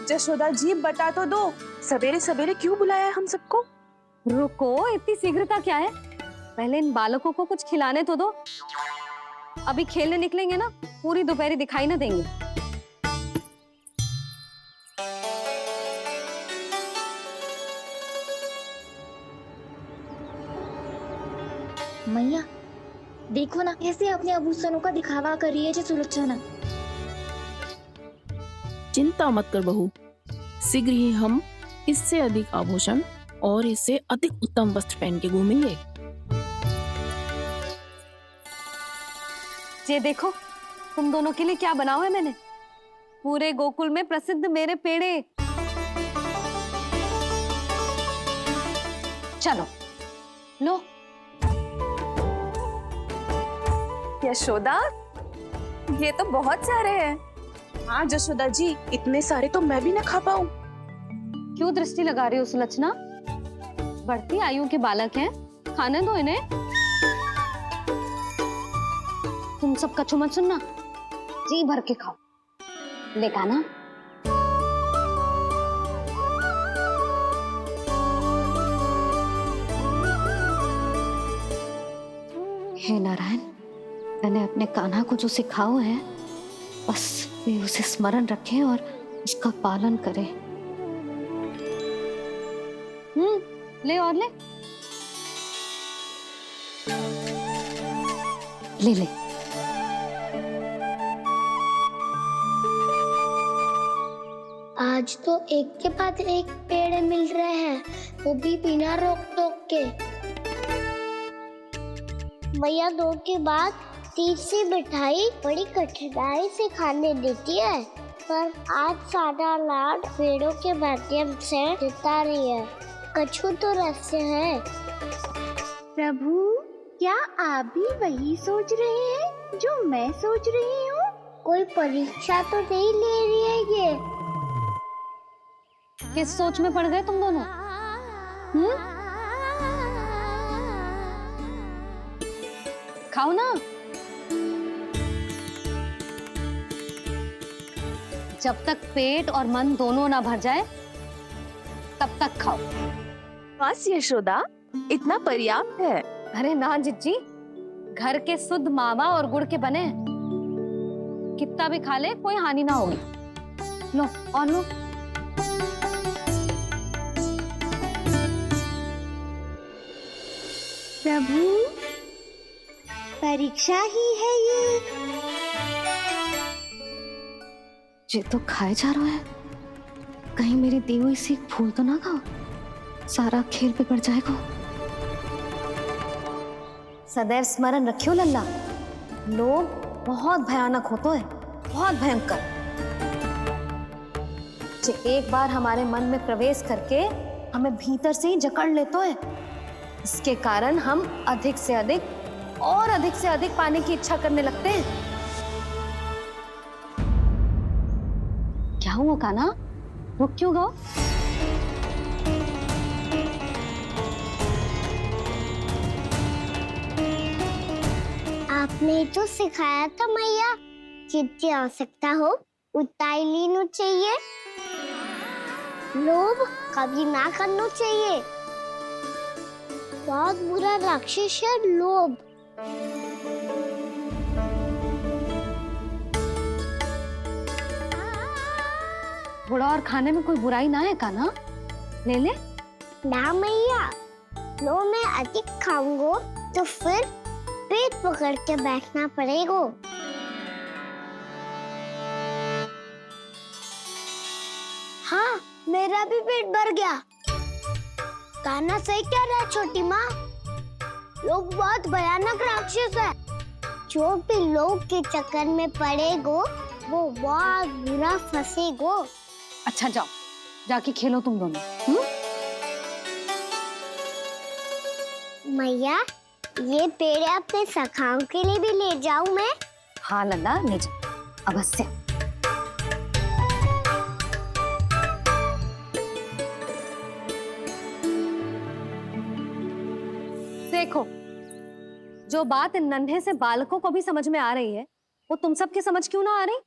जशोदा जी बता तो दो, सवेरे सवेरे क्यों बुलाया है हम सबको? रुको, इतनी शीघ्रता क्या है? पहले इन बालकों को कुछ खिलाने तो दो। अभी खेलने निकलेंगे ना, पूरी दोपहरी दिखाई ना देंगे। मैया देखो ना, कैसे अपने आभूषणों का दिखावा कर रही है जी सुलोचना। चिंता मत कर बहू, शीघ्र ही हम इससे अधिक आभूषण और इससे अधिक उत्तम वस्त्र पहन के घूमेंगे। ये देखो, तुम दोनों के लिए क्या बनाओ है मैंने। पूरे गोकुल में प्रसिद्ध मेरे पेड़े। चलो लो। यशोदा, ये तो बहुत सारे हैं। हाँ जशोदा जी, इतने सारे तो मैं भी ना खा पाऊं। क्यों दृष्टि लगा रही हो सुलक्षणा? बढ़ती आयु के बालक हैं, खाने दो इन्हें। तुम सब कछु मत सुनना, जी भर के खाओ। लेगा ना? हे नारायण, मैंने अपने कान्हा को जो सिखाओ है, बस वे उसे स्मरण रखें और उसका पालन करें। ले और ले। ले ले। आज तो एक के बाद एक पेड़ मिल रहे हैं, वो भी बिना रोक टोक के। मैया दो के बाद तीसरी मिठाई बड़ी कठिनाई से खाने देती है, पर आज सादा लाड पेड़ों के माध्यम से जिता रही है। कछु तो रहस्य है। प्रभु, क्या आप भी वही सोच रहे हैं जो मैं सोच रही हूँ? कोई परीक्षा तो नहीं ले रही है ये? किस सोच में पड़ गए तुम दोनों? खाओ ना। जब तक पेट और मन दोनों ना भर जाए, तब तक खाओ। बस यशोदा, इतना पर्याप्त है। अरे ना जिज्जी, घर के शुद्ध मावा और गुड़ के बने, कितना भी खा ले कोई हानि ना होगी। लो और लो। प्रभु, परीक्षा ही है ये तो खाए जा रहा है, कहीं मेरी दी हुई सीख भूल तो ना खाओ, सारा खेल बिगड़ जाएगा। सदैव स्मरण रखियो लल्ला, लोग बहुत भयानक होते हैं, बहुत भयंकर। जो एक बार हमारे मन में प्रवेश करके हमें भीतर से ही जकड़ लेते हैं, इसके कारण हम अधिक से अधिक और अधिक से अधिक पाने की इच्छा करने लगते हैं। क्या हुआ कान्हा, रुक क्यों गए? आपने तो सिखाया था मैया, जितनी आवश्यकता हो उतना ही लेना चाहिए, लोभ कभी ना करना चाहिए। बहुत बुरा राक्षस है लोभ। बुरा और खाने में कोई बुराई ना है कान्हा, ले ले। ना मैया, लो मैं अधिक खाऊंगा तो फिर पेट पकड़ के बैठना पड़ेगा। हाँ, मेरा भी पेट भर गया। कान्हा सही कह रहा है छोटी माँ, लोग बहुत भयानक राक्षस है। जो भी लोग के चक्कर में पड़ेगो वो बहुत बुरा फंसेगो। अच्छा जाओ, जाके खेलो तुम दोनों। मैया, ये पेड़ अपने सखाओं के लिए भी ले जाऊं मैं? हाँ लल्ला, ले जा अवश्य। देखो, जो बात इन नन्हे से बालकों को भी समझ में आ रही है, वो तुम सबकी समझ क्यों ना आ रही?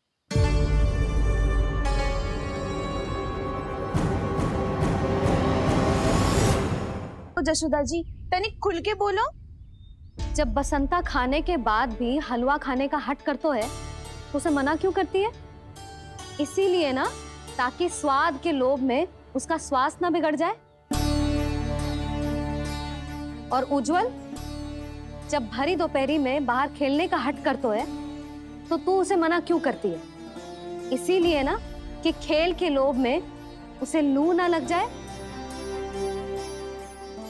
जशोदा जी, तनिक खुल के बोलो। जब बसंता खाने के बाद भी हलवा खाने का हट करतो है तो उसे मना क्यों करती है? इसीलिए ना, ताकि स्वाद के लोभ में उसका स्वास्थ्य ना बिगड़ जाए। और उज्जवल, जब भरी दोपहरी में बाहर खेलने का हट करतो है तो तू उसे मना क्यों करती है? इसीलिए ना कि खेल के लोभ में उसे लू ना लग जाए।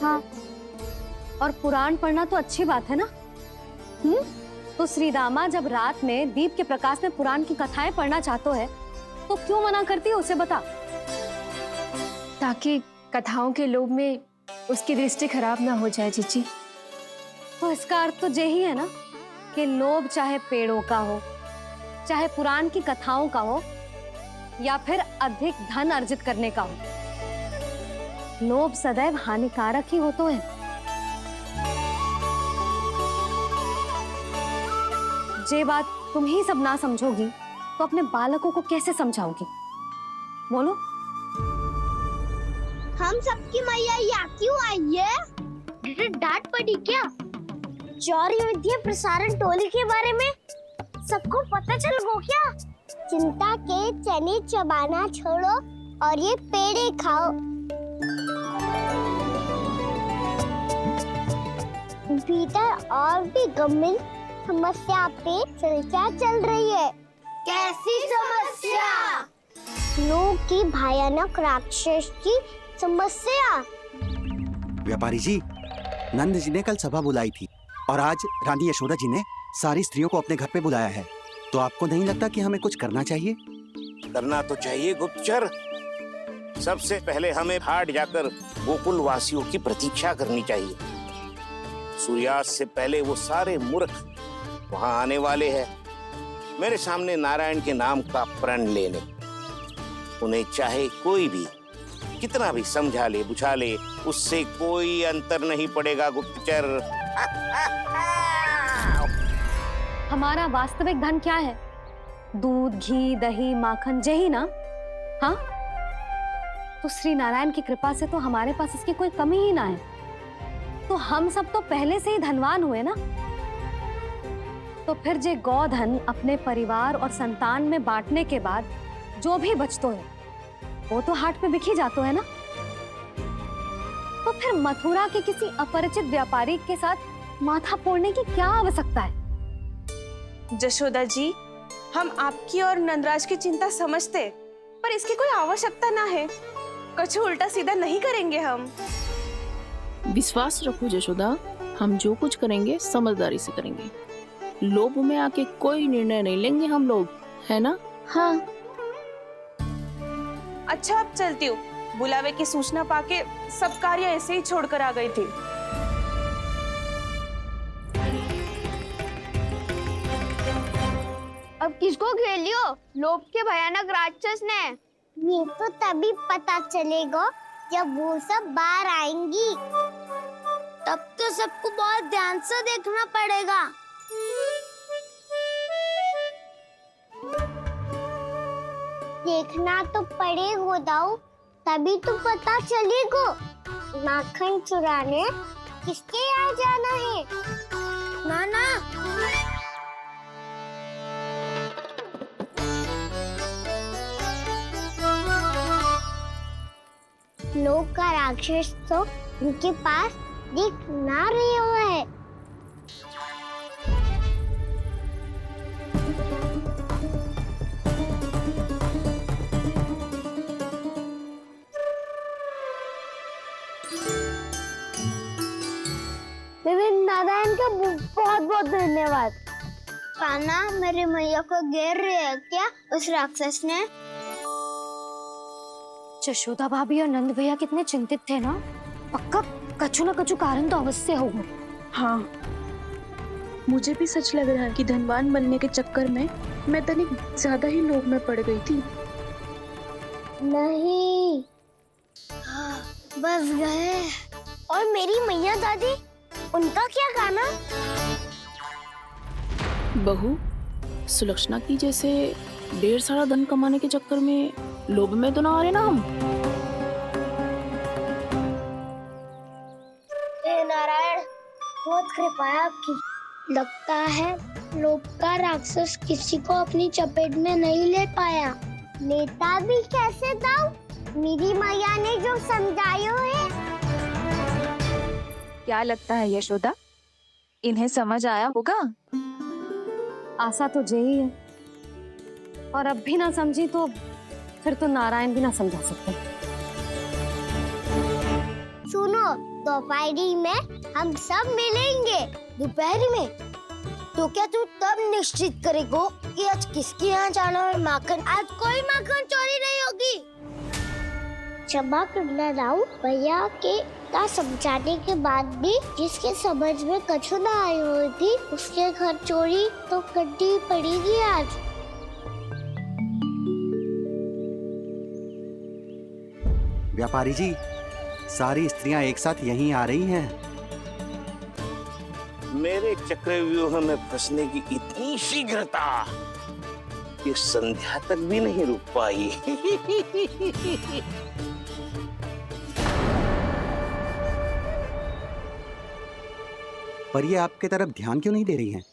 हाँ, और पुराण पढ़ना तो अच्छी बात है ना। तो श्री रामा जब रात में दीप के प्रकाश में पुराण की कथाएं पढ़ना चाहते है तो क्यों मना करती है उसे? बता। ताकि कथाओं के लोभ में उसकी दृष्टि खराब ना हो जाए जीजी। तो इसका अर्थ तो यही है ना कि लोभ चाहे पेड़ों का हो, चाहे पुराण की कथाओं का हो, या फिर अधिक धन अर्जित करने का हो, लोभ सदैव हानिकारक ही होता है। जे बात तुम ही सब ना समझोगी तो अपने बालकों को कैसे समझाओगी? बोलो। हम सबकी मैया यहाँ क्यों आई है? डांट पड़ी क्या? चौरी विद्या प्रसारण टोली के बारे में सबको पता चल गो क्या? चिंता के चने चबाना छोड़ो और ये पेड़े खाओ। भीतर और भी गंभीर समस्या पे चर्चा चल रही है। कैसी समस्या? लोग की भयानक राक्षस की समस्या। व्यापारी जी, नंद जी ने कल सभा बुलाई थी और आज रानी यशोदा जी ने सारी स्त्रियों को अपने घर पे बुलाया है। तो आपको नहीं लगता कि हमें कुछ करना चाहिए? करना तो चाहिए गुप्तचर। सबसे पहले हमें हाट जाकर गोकुल वासियों की प्रतीक्षा करनी चाहिए। सूर्यास्त से पहले वो सारे मूर्ख वहां आने वाले हैं, मेरे सामने नारायण के नाम का प्रण लेने। उन्हें चाहे कोई भी कितना भी समझा ले बुझा ले, उससे कोई अंतर नहीं पड़ेगा गुप्तचर। हमारा वास्तविक धन क्या है? दूध, घी, दही, माखन, यही ना? हाँ, तो श्री नारायण की कृपा से तो हमारे पास इसकी कोई कमी ही ना है। तो हम सब तो पहले से ही धनवान हुए ना। तो फिर जे गोधन अपने परिवार और संतान में बांटने के बाद जो भी बचतो है वो तो हाट पे बिखी जातो है ना। तो फिर मथुरा के किसी अपरिचित व्यापारी के साथ माथा फोड़ने की क्या आवश्यकता है? जशोदा जी, हम आपकी और नंदराज की चिंता समझते, पर इसकी कोई आवश्यकता ना है। कुछ उल्टा सीधा नहीं करेंगे हम। विश्वास रखो जशोदा, हम जो कुछ करेंगे समझदारी से करेंगे। लोभ में आके कोई निर्णय नहीं लेंगे हम लोग, है ना? हाँ। अच्छा, अब चलती हूँ। बुलावे की सूचना पाके सब कार्य ऐसे ही छोड़कर आ गई थी। अब किसको घेर लियो? लोभ के भयानक राक्षस ने। ये तो तभी पता चलेगा जब वो सब बाहर आएंगी। तब तो सबको बहुत ध्यान से देखना पड़ेगा। देखना तो पड़ेगा दाऊ, तभी तो पता चलेगा माखन चुराने किसके यहाँ जाना है। नाना, लोग का राक्षस तो उनके पास दिख ना रहा है। नारायण का बहुत बहुत धन्यवाद। कान्हा, मेरे मैया को घेर रहे है क्या उस राक्षस ने? यशोदा भाभी और नंद भैया कितने चिंतित थे ना। पक्का कछु ना कछु कारण तो अवश्य होगा। हाँ, मुझे भी सच लग रहा है कि धनवान बनने के चक्कर में मैं तनिक ज्यादा ही लोभ में पड़ गई थी। नहीं, बस गए। और मेरी मैया दादी, उनका क्या गाना? बहू, सुलक्षणा की जैसे ढेर सारा धन कमाने के चक्कर में लोभ में तो ना आ रहे ना हम। कृपा है आपकी। लगता है लोभ का राक्षस किसी को अपनी चपेट में नहीं ले पाया। लेता भी कैसे था? मेरी मैया ने जो समझायो है। क्या लगता है यशोदा, इन्हें समझ आया होगा? आशा तो यही है, और अब भी ना समझी तो फिर तो नारायण भी ना समझा सकते। सुनो, दोपहरी में हम सब मिलेंगे। दोपहरी में? तो क्या तू तब निश्चित करेगो कि आज किसके यहाँ जाना है माखन? आज कोई माखन चोरी नहीं होगी। क्षमा करना राव, भैया के का समझाने के बाद भी जिसके समझ में कछु ना आई हुई थी उसके घर चोरी तो करनी पड़ेगी आज। व्यापारी जी, सारी स्त्रियां एक साथ यहीं आ रही हैं। मेरे चक्रव्यूह में फंसने की इतनी शीघ्रता कि संध्या तक भी नहीं रुक पाई। पर ये आपके तरफ ध्यान क्यों नहीं दे रही हैं?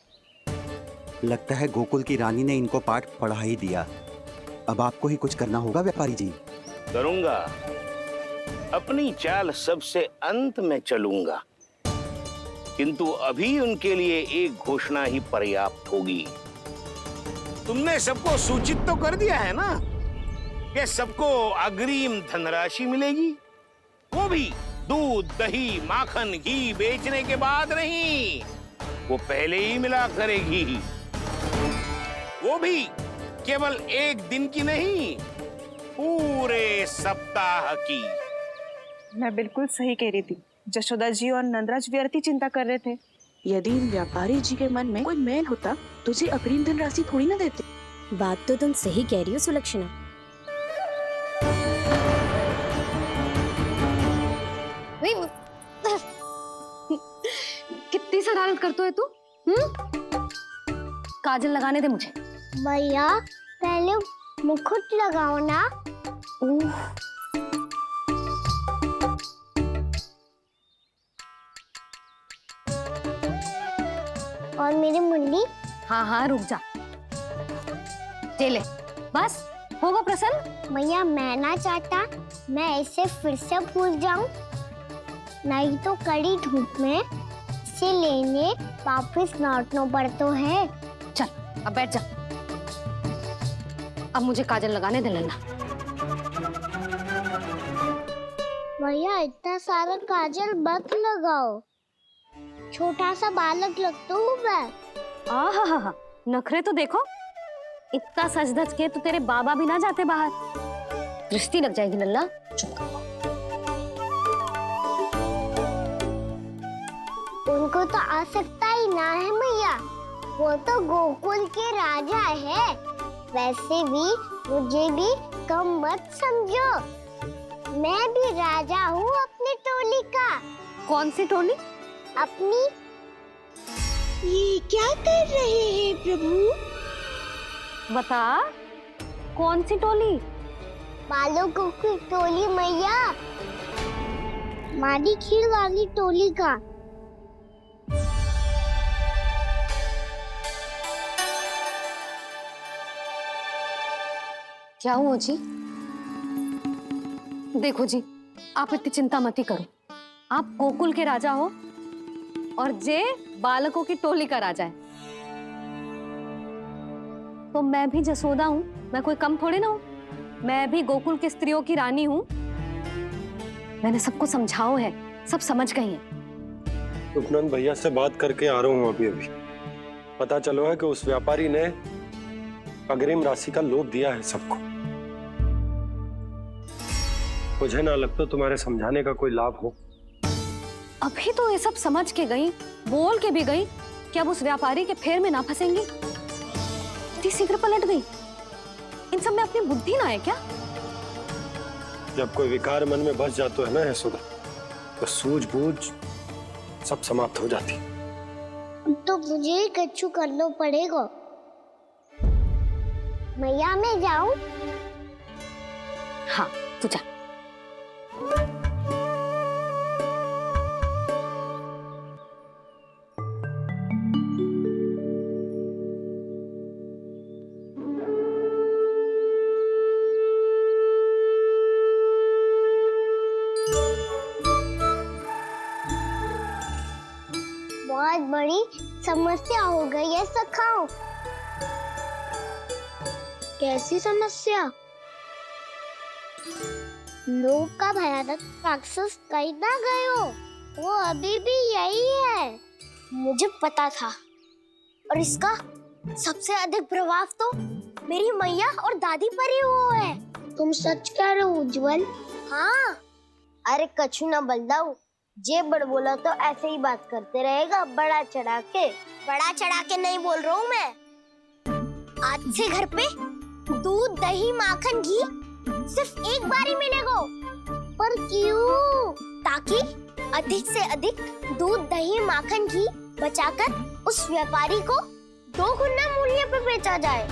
लगता है गोकुल की रानी ने इनको पाठ पढ़ा ही दिया। अब आपको ही कुछ करना होगा व्यापारी जी। करूंगा, अपनी चाल सबसे अंत में चलूंगा, किंतु अभी उनके लिए एक घोषणा ही पर्याप्त होगी। तुमने सबको सूचित तो कर दिया है ना कि सबको अग्रिम धनराशि मिलेगी, वो भी दूध, दही, माखन, घी बेचने के बाद नहीं, वो पहले ही मिला करेगी। वो भी केवल एक दिन की नहीं, पूरे सप्ताह की। मैं बिल्कुल सही कह रही थी। जशोदा जी और नंदराज व्यर्थ ही चिंता कर रहे थे। यदि इन व्यापारी जी के मन में कोई मैल होता तो जी अग्रिम धन राशि थोड़ी ना देते। बात तो तुम सही कह रही हो सुलक्षणा। कितनी शरारत करते है तू? काजल लगाने दे मुझे। भैया पहले मुकुट लगाओ ना। और मेरी मुन्नी? हाँ हाँ रुक जा, ये ले, बस होगा प्रसन्न। भैया मैं ना चाहता मैं ऐसे फिर से भूल जाऊं, नहीं तो कड़ी धूप में इसे लेने वापस लौटना पड़ता है। चल अब बैठ जा, अब मुझे काजल लगाने दे लेना। भैया इतना सारा काजल मत लगाओ, छोटा सा बालक लगता हूँ मैं। आहा, नखरे तो देखो, इतना सज धज के तो तेरे बाबा भी ना जाते बाहर, दृष्टि लग जाएगी लल्ला। उनको तो आ सकता ही ना है भैया, वो तो गोकुल के राजा है। वैसे भी मुझे भी कम मत समझो, मैं भी राजा हूँ अपनी टोली का। कौन सी टोली? अपनी। ये क्या कर रहे हैं प्रभु? बता, कौन सी टोली? बालकों की टोली मैया, मारी खीर वाली टोली का। क्या हुआ जी? देखो जी, आप इतनी चिंता मत ही करो। आप गोकुल के राजा हो और जे बालकों की टोली का राजा है, तो मैं भी जसोदा हूँ, मैं कोई कम थोड़ी ना हूँ। मैं भी गोकुल की स्त्रियों की रानी हूँ। मैंने सबको समझाओ है, सब समझ गई हैं। उपनंद भैया से बात करके आ रहा हूँ अभी अभी। पता चलो है कि उस व्यापारी ने अग्रिम राशि का लोभ दिया है सबको। मुझे ना लगता तुम्हारे समझाने का कोई लाभ हो। अभी तो ये सब समझ के गई, बोल के भी गई कि अब उस व्यापारी के फेर में ना फंसेंगी। इतनी शीघ्र पलट गई। इन सब में अपनी बुद्धि ना है क्या? जब कोई विकार मन में बस जाता है ना यशोदा, तो सूझबूझ सब समाप्त हो जाती। तो मुझे ही कच्चू करना पड़ेगा। मैया मैं जाऊं? हाँ तू जा। समस्या हो गई है सखाओ। कैसी समस्या? लोभ का भयानक राक्षस कहीं ना गए हो, वो अभी भी यही है। मुझे पता था, और इसका सबसे अधिक प्रभाव तो मेरी मैया और दादी पर ही हुआ है। तुम सच कह रहे हो उज्जवल? हाँ। अरे कछु ना बलदाऊ, जे बड़ बोला तो ऐसे ही बात करते रहेगा बढ़ा चढ़ा के। बढ़ा चढ़ा के नहीं बोल रहा हूँ मैं। आज से घर पे दूध दही माखन घी सिर्फ एक बार ही मिलेगा। पर क्यों? ताकि अधिक से अधिक दूध दही माखन घी बचाकर उस व्यापारी को 2 गुना मूल्य पे बेचा जाए।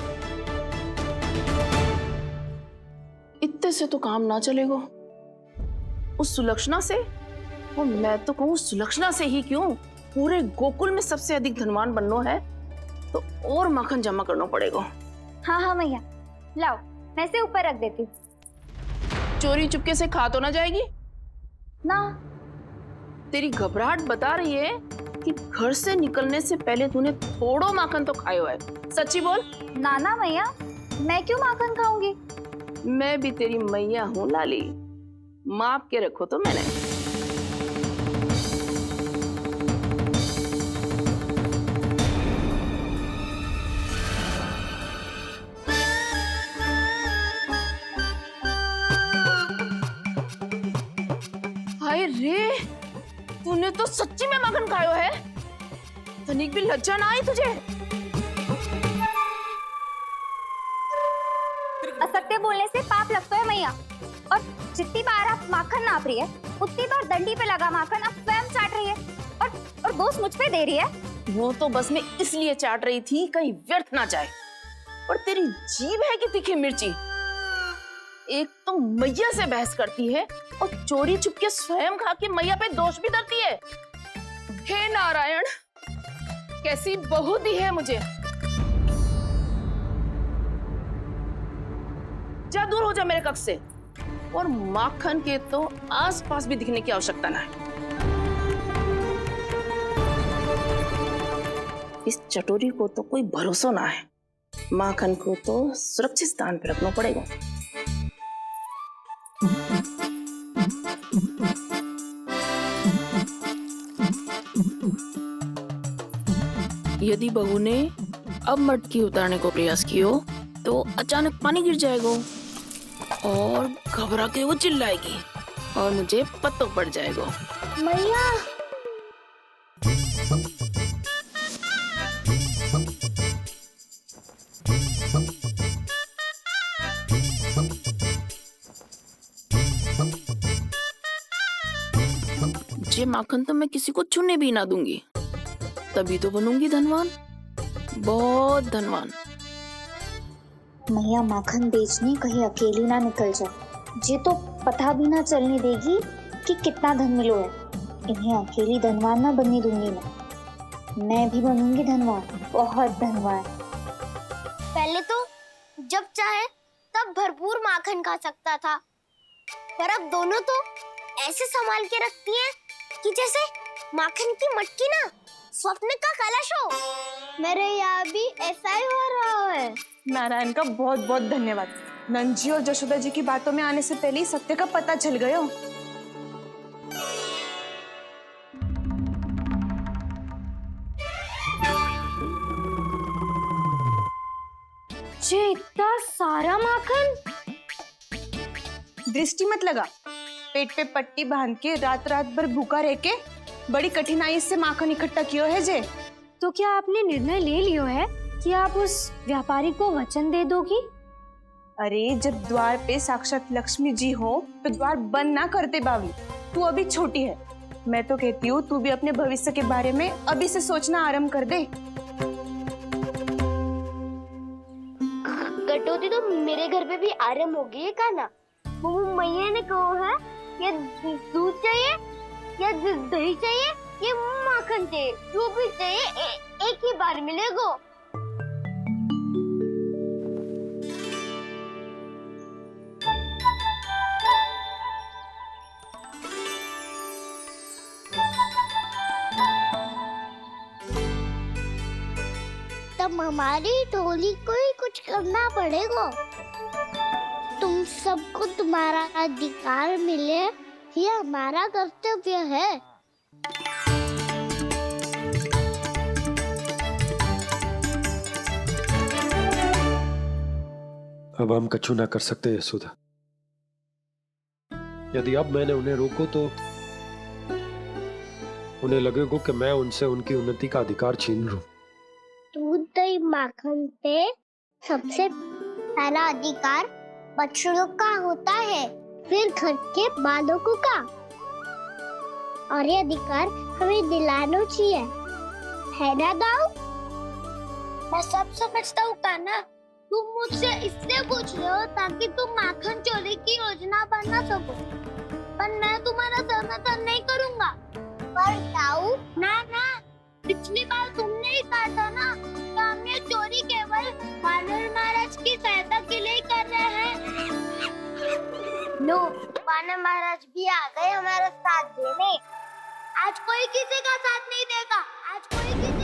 इतने से तो काम ना चलेगा। उस सुलक्षणा से, और मैं तो कहूँ सुलक्षणा से ही क्यों, पूरे गोकुल में सबसे अधिक धनवान बनना है तो और माखन जमा करना पड़ेगा। हाँ हाँ मैया, लाओ मैं इसे ऊपर रख देती हूँ। चोरी चुपके से खा तो ना जाएगी ना? तेरी घबराहट बता रही है कि घर से निकलने से पहले तूने थोड़ो माखन तो खाया है। सच्ची बोल। ना ना मैया, मैं क्यों माखन खाऊंगी? मैं भी तेरी मैया हूँ लाली, माप के रखो तो मैंने। हाय रे, तूने तो सच्ची में माखन खायो है। तनिक भी लज्जा ना आई तुझे? असत्य बोलने से पाप लगता है मैया, और जितनी बार आप माखन नाप रही है उतनी बार डंडी पे लगा माखन आप स्वयं चाट रही है, और दोष मुझ पे दे रही है। वो तो बस मैं इसलिए चाट रही थी कहीं व्यर्थ ना जाए। और तेरी जीभ है कि तीखी मिर्ची। एक तो मैया से बहस करती है और चोरी चुपके स्वयं खा के मैया पे दोष भी धरती है। हे नारायण, कैसी बहू दी है मुझे। जा, दूर हो जा मेरे कक्ष से। और माखन के तो आसपास भी दिखने की आवश्यकता ना है। इस चटोरी को तो कोई भरोसा ना है। माखन को तो सुरक्षित स्थान पर रखना पड़ेगा। यदि बहू ने अब मटकी उतारने को प्रयास किया तो अचानक पानी गिर जाएगा और घबरा के वो चिल्लाएगी और मुझे पता पड़ जाएगा। मैया, ये माखन तो मैं किसी को छूने भी ना दूंगी, तभी तो बनूंगी धनवान, बहुत धनवान। मैया माखन बेचने कहीं अकेली ना निकल जाए। ये तो पता भी ना चलने देगी कि कितना धन मिलो है। इन्हें अकेली धनवान ना बनने दूंगी मैं भी बनूंगी धनवान, बहुत धनवान। पहले तो जब चाहे तब भरपूर माखन खा सकता था, पर अब दोनों तो ऐसे संभाल के रखती हैं कि जैसे माखन की मटकी ना स्वप्न का कलश हो। मेरे यहाँ भी ऐसा ही हो रहा है। नारायण का बहुत बहुत धन्यवाद। नंद जी और यशोदा जी की बातों में आने से पहले ही सत्य का पता चल गया। ये इतना सारा माखन? दृष्टि मत लगा। पेट पे पट्टी बांध के रात रात भर भूखा रह के बड़ी कठिनाई से माखन इकट्ठा किया है जे। तो क्या आपने निर्णय ले लियो है कि आप उस व्यापारी को वचन दे दोगी? अरे जब द्वार पे साक्षात लक्ष्मी जी हो तो द्वार बंद ना करते बावली। तू अभी छोटी है। मैं तो कहती हूँ तू भी अपने भविष्य के बारे में अभी से सोचना आरंभ कर दे। कटौती तो मेरे घर पे भी आरंभ हो गई है का ना। वो मैया ने कहा है या दूध चाहिए या दही चाहिए या माखन चाहिए, जो भी चाहिए एक ही बार मिलेगा। हमारी टोली को ही कुछ करना पड़ेगा। तुम सबको तुम्हारा अधिकार मिले, ये हमारा कर्तव्य है। अब हम कछु ना कर सकते यशोदा। यदि अब मैंने उन्हें रोको तो उन्हें लगेगा कि मैं उनसे उनकी उन्नति का अधिकार छीन लूं। दूध दही माखन पे सबसे पहला अधिकार बछड़ों का होता है, फिर घर के बालकों का, और ये अधिकार हमें दिलाना चाहिए, है ना दाऊ? मैं सब समझता हूँ कान्हा, तुम मुझसे इसलिए पूछ रहे हो ताकि तुम माखन चोरी की योजना बना सको, पर मैं तुम्हारा समर्थन नहीं करूँगा। पर दाऊ, ना ना, पिछली बार तुमने ही कहा था ना कि हम ये चोरी केवल वानर महाराज की सहायता के लिए कर रहे हैं। लो, वानर महाराज भी आ गए हमारा साथ देने। आज कोई किसी का साथ नहीं देगा, आज कोई किसी